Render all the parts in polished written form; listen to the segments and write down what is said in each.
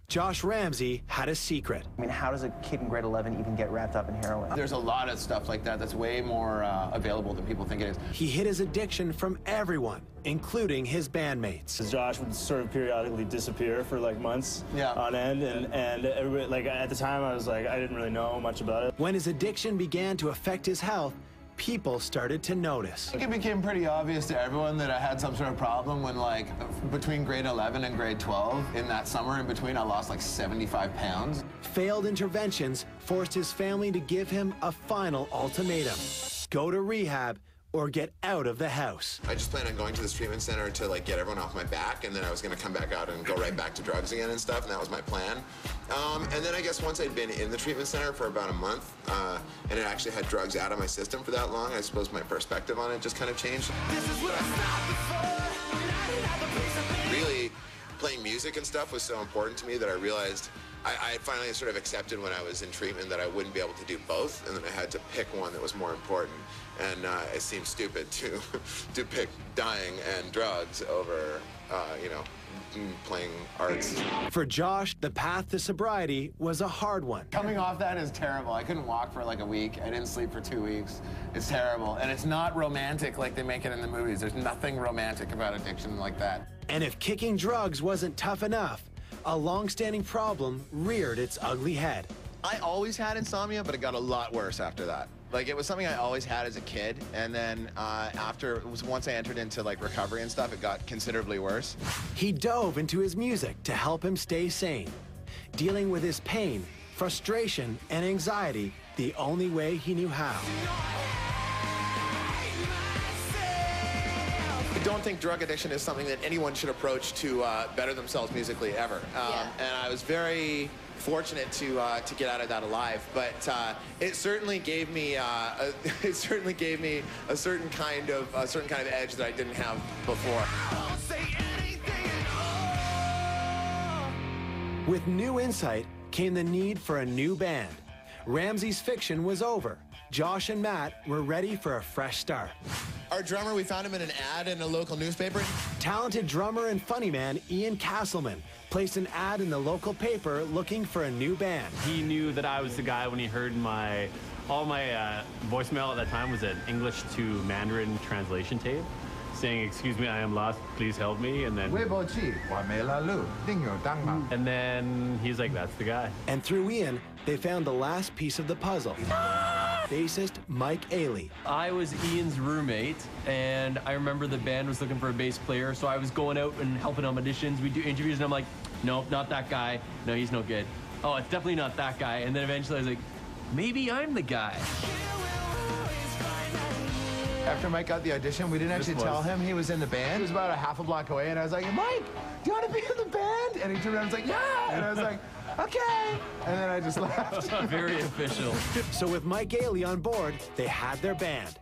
Josh Ramsey had a secret. I mean, how does a kid in grade 11 even get wrapped up in heroin? There's a lot of stuff like that that's way more available than people think it is. He hid his addiction from everyone, including his bandmates. Josh would sort of periodically disappear for like months on end, and everybody, like at the time I was like, I didn't really know much about it. When his addiction began to affect his health, people started to notice. I think it became pretty obvious to everyone that I had some sort of problem when, like, between grade 11 and grade 12, in that summer in between, I lost like 75 pounds. Failed interventions forced his family to give him a final ultimatum: go to rehab or get out of the house. I just planned on going to this treatment center to like get everyone off my back, and then I was gonna come back out and go right back to drugs again and stuff, and that was my plan. And then I guess once I'd been in the treatment center for about a month, and it actually had drugs out of my system for that long, I suppose my perspective on it just kind of changed. Really, playing music and stuff was so important to me that I realized I finally sort of accepted when I was in treatment that I wouldn't be able to do both, and then I had to pick one that was more important. And it seemed stupid to pick dying and drugs over, you know, playing arts. For Josh, the path to sobriety was a hard one. Coming off that is terrible. I couldn't walk for like a week. I didn't sleep for 2 weeks. It's terrible. And it's not romantic like they make it in the movies. There's nothing romantic about addiction like that. And if kicking drugs wasn't tough enough, a long-standing problem reared its ugly head. I always had insomnia, but it got a lot worse after that. Like, it was something I always had as a kid, and then once I entered into like recovery and stuff, it got considerably worse. He dove into his music to help him stay sane, dealing with his pain, frustration, and anxiety the only way he knew how. I don't think drug addiction is something that anyone should approach to better themselves musically ever. And I was very fortunate to get out of that alive, but it certainly gave me a certain kind of edge that I didn't have before. With new insight came the need for a new band. Ramsey's fiction was over. Josh and Matt were ready for a fresh start. Our drummer, we found him in an ad in a local newspaper. Talented drummer and funny man Ian Castleman placed an ad in the local paper looking for a new band. He knew that I was the guy when he heard all my voicemail at that time was an English to Mandarin translation tape saying, "Excuse me, I am lost, please help me." And then he's like, "That's the guy." And through Ian, they found the last piece of the puzzle. Bassist Mike Ailey. I was Ian's roommate, and I remember the band was looking for a bass player, so I was going out and helping on auditions. We do interviews, and I'm like, nope, not that guy. No, he's no good. Oh, it's definitely not that guy. And then eventually I was like, maybe I'm the guy. After Mike got the audition, we didn't actually tell him he was in the band. He was about a half a block away, and I was like, "Mike, do you want to be in the band?" And he turned around and was like, "Yeah." And I was like, "Okay." And then I just left. Very official. So with Mike Ailey on board, they had their band.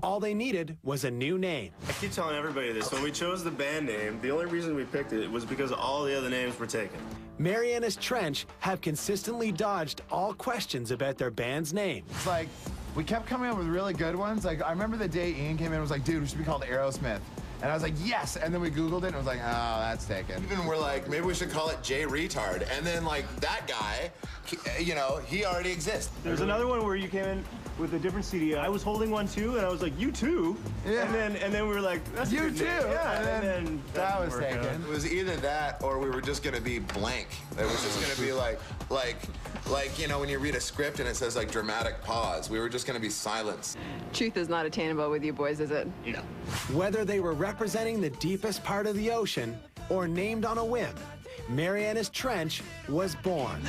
All they needed was a new name. I keep telling everybody this. When we chose the band name, the only reason we picked it was because all the other names were taken. Marianas Trench have consistently dodged all questions about their band's name. It's like, we kept coming up with really good ones. Like, I remember the day Ian came in and was like, "Dude, we should be called Aerosmith." And I was like, "Yes!" And then we Googled it and it was like, "Oh, that's taken." Even we're like, maybe we should call it J Retard. And then like that guy, you know, he already exists. There's another one where you came in with a different CD. I was holding one too, and I was like, "You too?" Yeah. And then we were like, "That's You a good too. name." Yeah. And then that was taken. It was either that or we were just gonna be blank. It was just gonna be like, you know, when you read a script and it says like dramatic pause, we were just gonna be silence. Truth is not attainable with you boys, is it? No. Whether they were representing the deepest part of the ocean or named on a whim, Marianas Trench was born.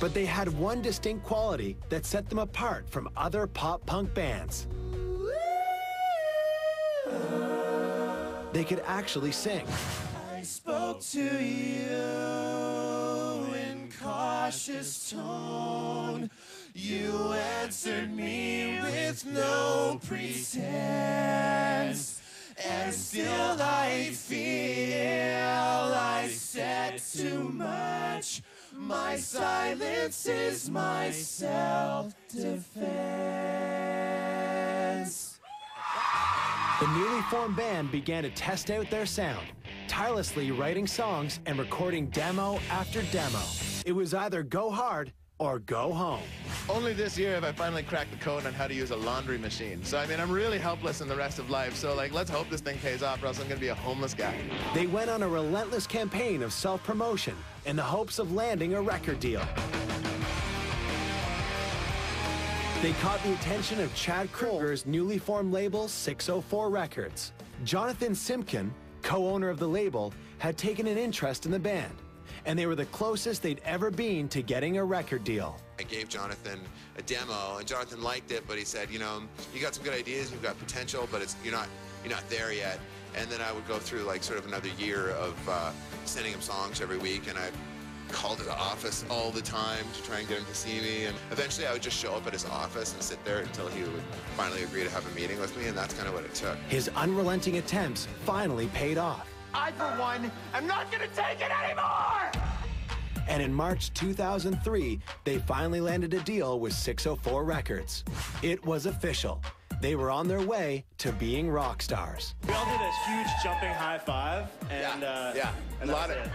But they had one distinct quality that set them apart from other pop-punk bands. They could actually sing. I spoke to you in cautious tone. You answered me with no pretense. And still I feel I said too much. My silence is my self-defense. The newly formed band began to test out their sound, tirelessly writing songs and recording demo after demo. It was either go hard or go home. Only this year have I finally cracked the code on how to use a laundry machine. So, I mean, I'm really helpless in the rest of life. So, like, let's hope this thing pays off or else I'm going to be a homeless guy. They went on a relentless campaign of self-promotion in the hopes of landing a record deal. They caught the attention of Chad Kroeger's newly formed label, 604 Records. Jonathan Simkin, co-owner of the label, had taken an interest in the band, and they were the closest they'd ever been to getting a record deal. I gave Jonathan a demo, and Jonathan liked it, but he said, you know, you got some good ideas, you've got potential, but you're not there yet. And then I would go through like sort of another year of sending him songs every week, and I called his office all the time to try and get him to see me. And eventually I would just show up at his office and sit there until he would finally agree to have a meeting with me, and that's kind of what it took. His unrelenting attempts finally paid off. I, for one, am not going to take it anymore! And in March 2003, they finally landed a deal with 604 Records. It was official. They were on their way to being rock stars. We all did a huge jumping high five, and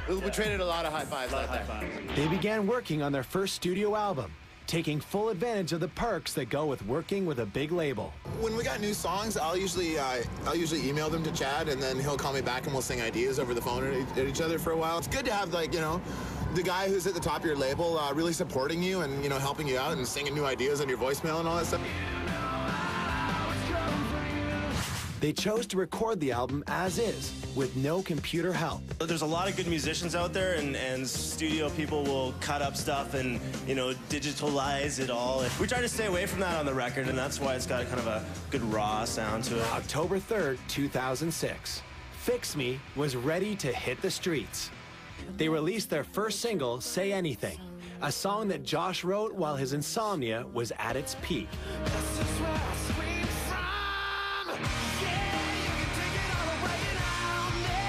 we traded a lot of high fives that day. They began working on their first studio album, taking full advantage of the perks that go with working with a big label. When we got new songs, I'll usually email them to Chad, and then he'll call me back and we'll sing ideas over the phone at each other for a while. It's good to have, like, you know, the guy who's at the top of your label really supporting you and, you know, helping you out and singing new ideas on your voicemail and all that stuff. They chose to record the album as is, with no computer help. There's a lot of good musicians out there, and studio people will cut up stuff and, you know, digitalize it all. We try to stay away from that on the record, and that's why it's got kind of a good raw sound to it. October 3rd, 2006. Fix Me was ready to hit the streets. They released their first single, Say Anything, a song that Josh wrote while his insomnia was at its peak.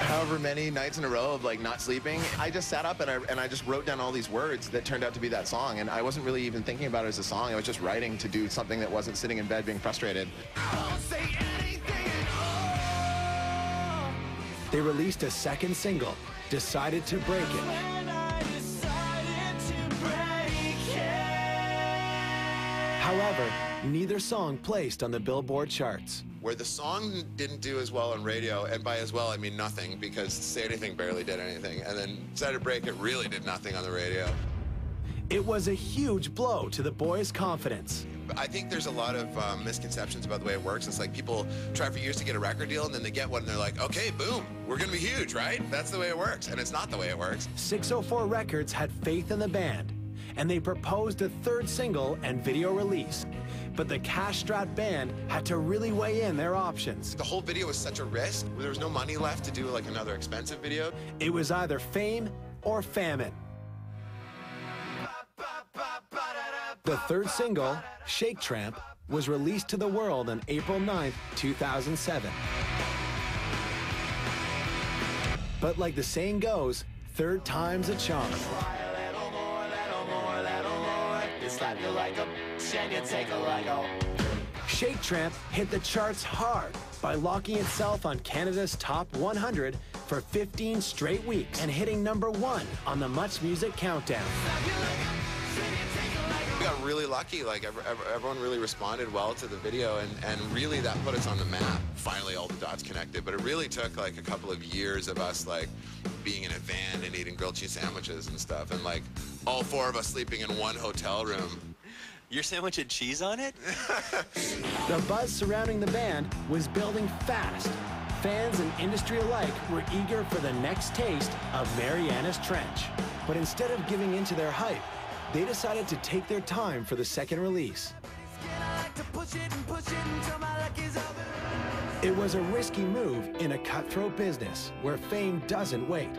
However many nights in a row of like not sleeping, I just sat up and I just wrote down all these words that turned out to be that song, and I wasn't really even thinking about it as a song. I was just writing to do something that wasn't sitting in bed being frustrated. They released a second single, Decided to Break It. However, neither song placed on the Billboard charts. Where the song didn't do as well on radio, and by as well I mean nothing, because Say Anything barely did anything, and then Decided to Break It really did nothing on the radio. It was a huge blow to the boys' confidence. I think there's a lot of misconceptions about the way it works. It's like people try for years to get a record deal, and then they get one and they're like, okay, boom, we're gonna be huge, right? That's the way it works, and it's not the way it works. 604 Records had faith in the band, and they proposed a third single and video release. But the cash-strapped band had to really weigh in their options. The whole video was such a risk. There was no money left to do like another expensive video. It was either fame or famine. The third single, Shake Tramp, was released to the world on April 9th, 2007. But like the saying goes, third time's a charm. Shake Tramp hit the charts hard by locking itself on Canada's top 100 for 15 straight weeks and hitting #1 on the Much Music Countdown. We got really lucky. Like everyone really responded well to the video, and really that put us on the map. Finally, all the dots connected. But it really took like a couple of years of us like being in a van and eating grilled cheese sandwiches and stuff, and like all four of us sleeping in one hotel room. Your sandwich had cheese on it? The buzz surrounding the band was building fast. Fans and industry alike were eager for the next taste of Marianas Trench. But instead of giving in to their hype, they decided to take their time for the second release. It was a risky move in a cutthroat business where fame doesn't wait.